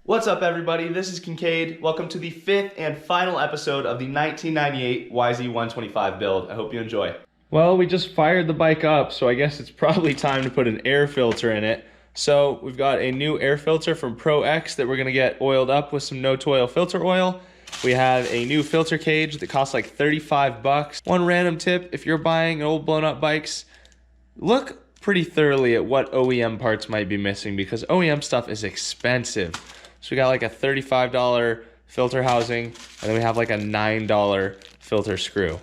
What's up, everybody? This is Kincade. Welcome to the fifth and final episode of the 1998 YZ125 build. I hope you enjoy. Well, we just fired the bike up, so I guess it's probably time to put an air filter in it. So we've got a new air filter from Pro X that we're gonna get oiled up with some no-toil filter oil. We have a new filter cage that costs like 35 bucks. One random tip, if you're buying old blown up bikes, look pretty thoroughly at what OEM parts might be missing because OEM stuff is expensive. So we got like a $35 filter housing, and then we have like a $9 filter screw.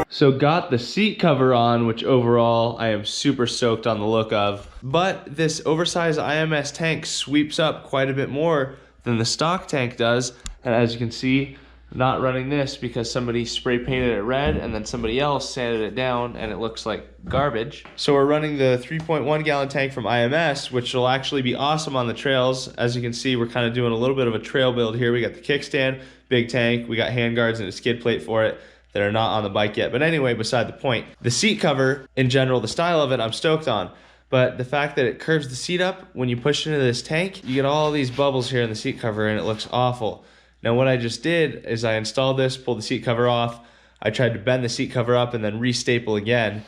So got the seat cover on, which overall I am super stoked on the look of. But this oversized IMS tank sweeps up quite a bit more than the stock tank does. And as you can see, I'm not running this because somebody spray painted it red and then somebody else sanded it down and it looks like garbage. So we're running the 3.1 gallon tank from IMS, which will actually be awesome on the trails. As you can see, we're kind of doing a little bit of a trail build here. We got the kickstand, big tank, we got handguards and a skid plate for it that are not on the bike yet. But anyway, beside the point. The seat cover, in general, the style of it, I'm stoked on. But the fact that it curves the seat up, when you push into this tank, you get all these bubbles here in the seat cover and it looks awful. Now what I just did is I installed this, pulled the seat cover off. I tried to bend the seat cover up and then re-staple again.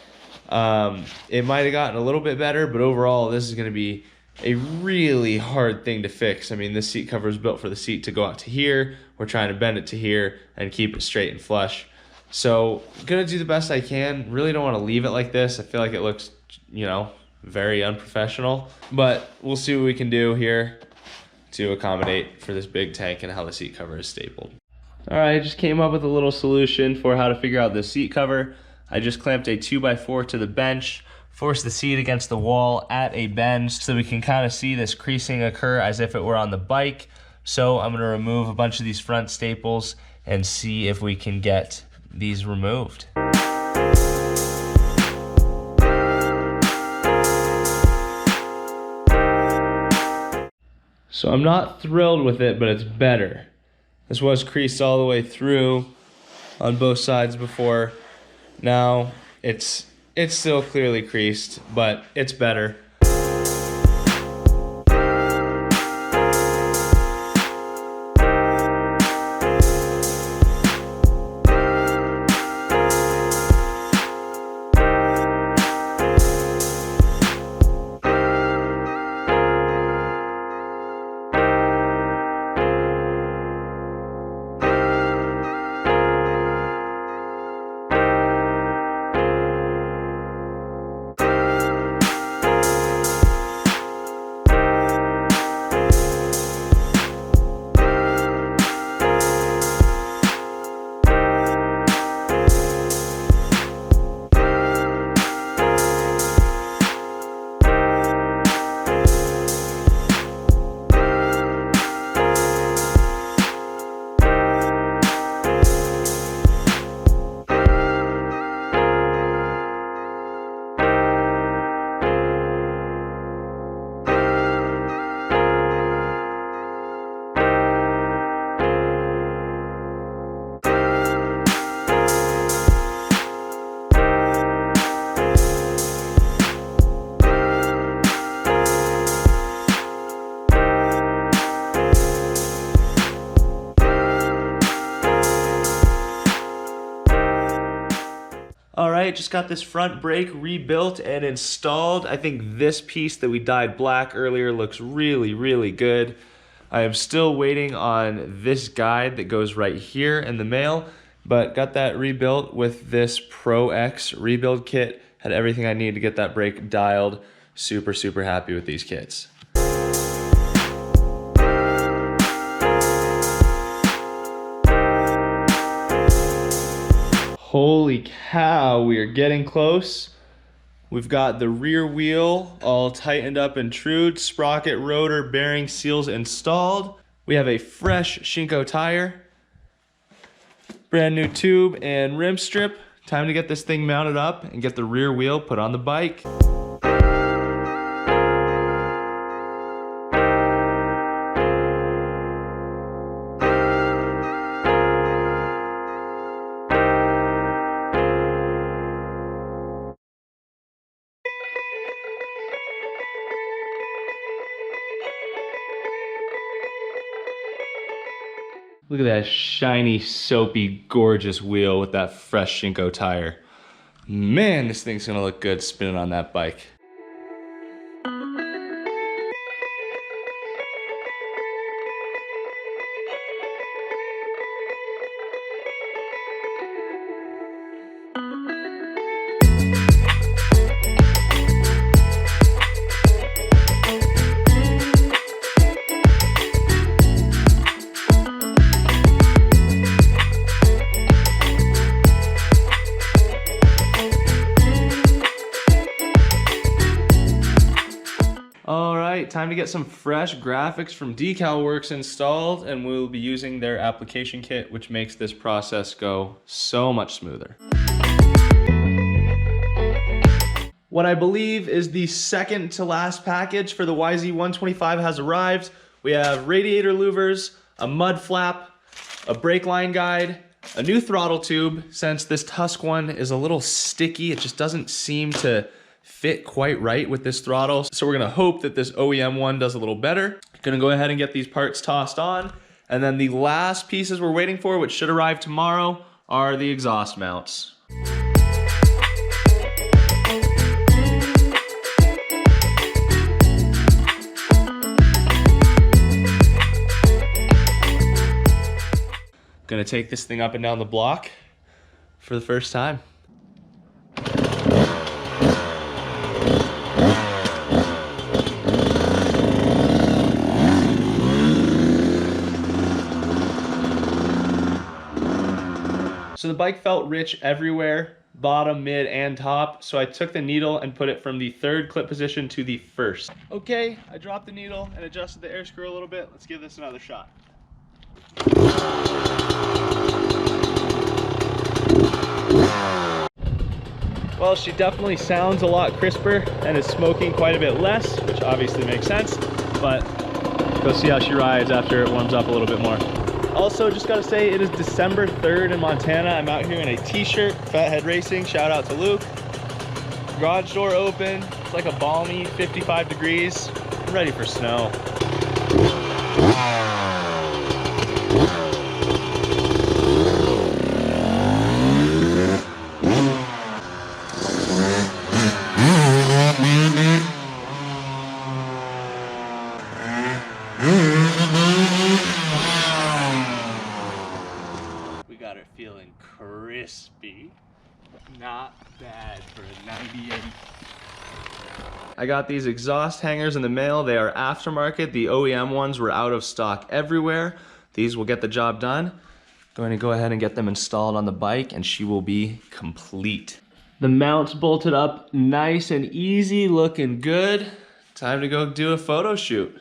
It might have gotten a little bit better, but overall this is gonna be a really hard thing to fix. I mean, this seat cover is built for the seat to go out to here. We're trying to bend it to here and keep it straight and flush. So gonna do the best I can. Really don't want to leave it like this. I feel like it looks, you know, very unprofessional, but we'll see what we can do here to accommodate for this big tank and how the seat cover is stapled. All right, I just came up with a little solution for how to figure out the seat cover. I just clamped a 2x4 to the bench, forced the seat against the wall at a bend so we can kind of see this creasing occur as if it were on the bike. So I'm gonna remove a bunch of these front staples and see if we can get these removed. So I'm not thrilled with it, but it's better. This was creased all the way through on both sides before. Now it's still clearly creased, but it's better. All right, just got this front brake rebuilt and installed. I think this piece that we dyed black earlier looks really, really good. I am still waiting on this guide that goes right here in the mail, but got that rebuilt with this Pro X rebuild kit. Had everything I need to get that brake dialed. Super, super happy with these kits. Holy cow, we are getting close. We've got the rear wheel all tightened up and trued, sprocket, rotor, bearing seals installed. We have a fresh Shinko tire, brand new tube and rim strip. Time to get this thing mounted up and get the rear wheel put on the bike. Look at that shiny, soapy, gorgeous wheel with that fresh Shinko tire. Man, this thing's gonna look good spinning on that bike. Time to get some fresh graphics from Decal Works installed, and we'll be using their application kit, which makes this process go so much smoother. What I believe is the second to last package for the YZ125 has arrived. We have radiator louvers, a mud flap, a brake line guide, a new throttle tube. Since this Tusk one is a little sticky, it just doesn't seem to fit quite right with this throttle. So we're gonna hope that this OEM one does a little better. Gonna go ahead and get these parts tossed on. And then the last pieces we're waiting for, which should arrive tomorrow, are the exhaust mounts. Gonna take this thing up and down the block for the first time. So the bike felt rich everywhere, bottom, mid, and top. So I took the needle and put it from the third clip position to the first. Okay, I dropped the needle and adjusted the air screw a little bit. Let's give this another shot. Well, she definitely sounds a lot crisper and is smoking quite a bit less, which obviously makes sense, but go see how she rides after it warms up a little bit more. Also, just gotta say, it is December 3rd in Montana. I'm out here in a t-shirt, Phathead Racing, shout out to Luke. Garage door open, it's like a balmy 55 degrees. I'm ready for snow. Feeling crispy. Not bad for a 98. I got these exhaust hangers in the mail. They are aftermarket. The OEM ones were out of stock everywhere. These will get the job done. Going to go ahead and get them installed on the bike and she will be complete. The mounts bolted up nice and easy, looking good. Time to go do a photo shoot.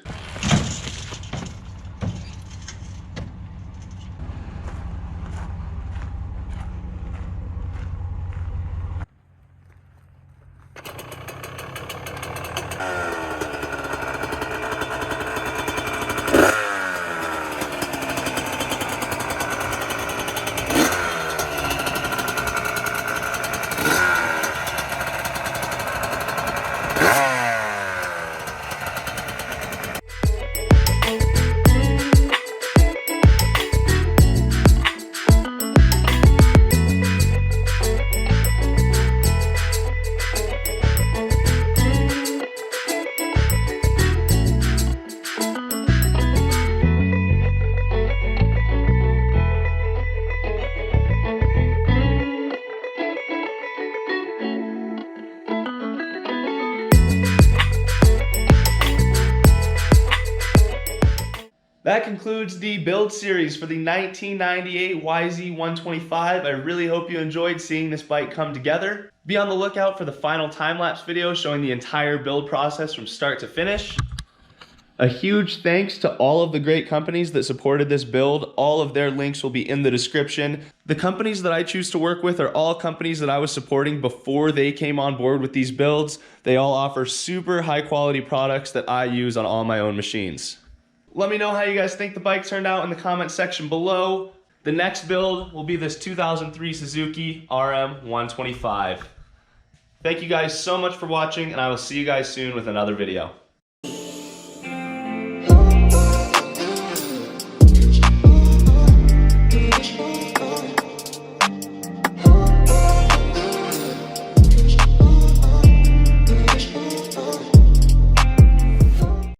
That concludes the build series for the 1998 YZ125. I really hope you enjoyed seeing this bike come together. Be on the lookout for the final time-lapse video showing the entire build process from start to finish. A huge thanks to all of the great companies that supported this build. All of their links will be in the description. The companies that I choose to work with are all companies that I was supporting before they came on board with these builds. They all offer super high quality products that I use on all my own machines. Let me know how you guys think the bike turned out in the comment section below. The next build will be this 2003 Suzuki RM125. Thank you guys so much for watching, and I will see you guys soon with another video.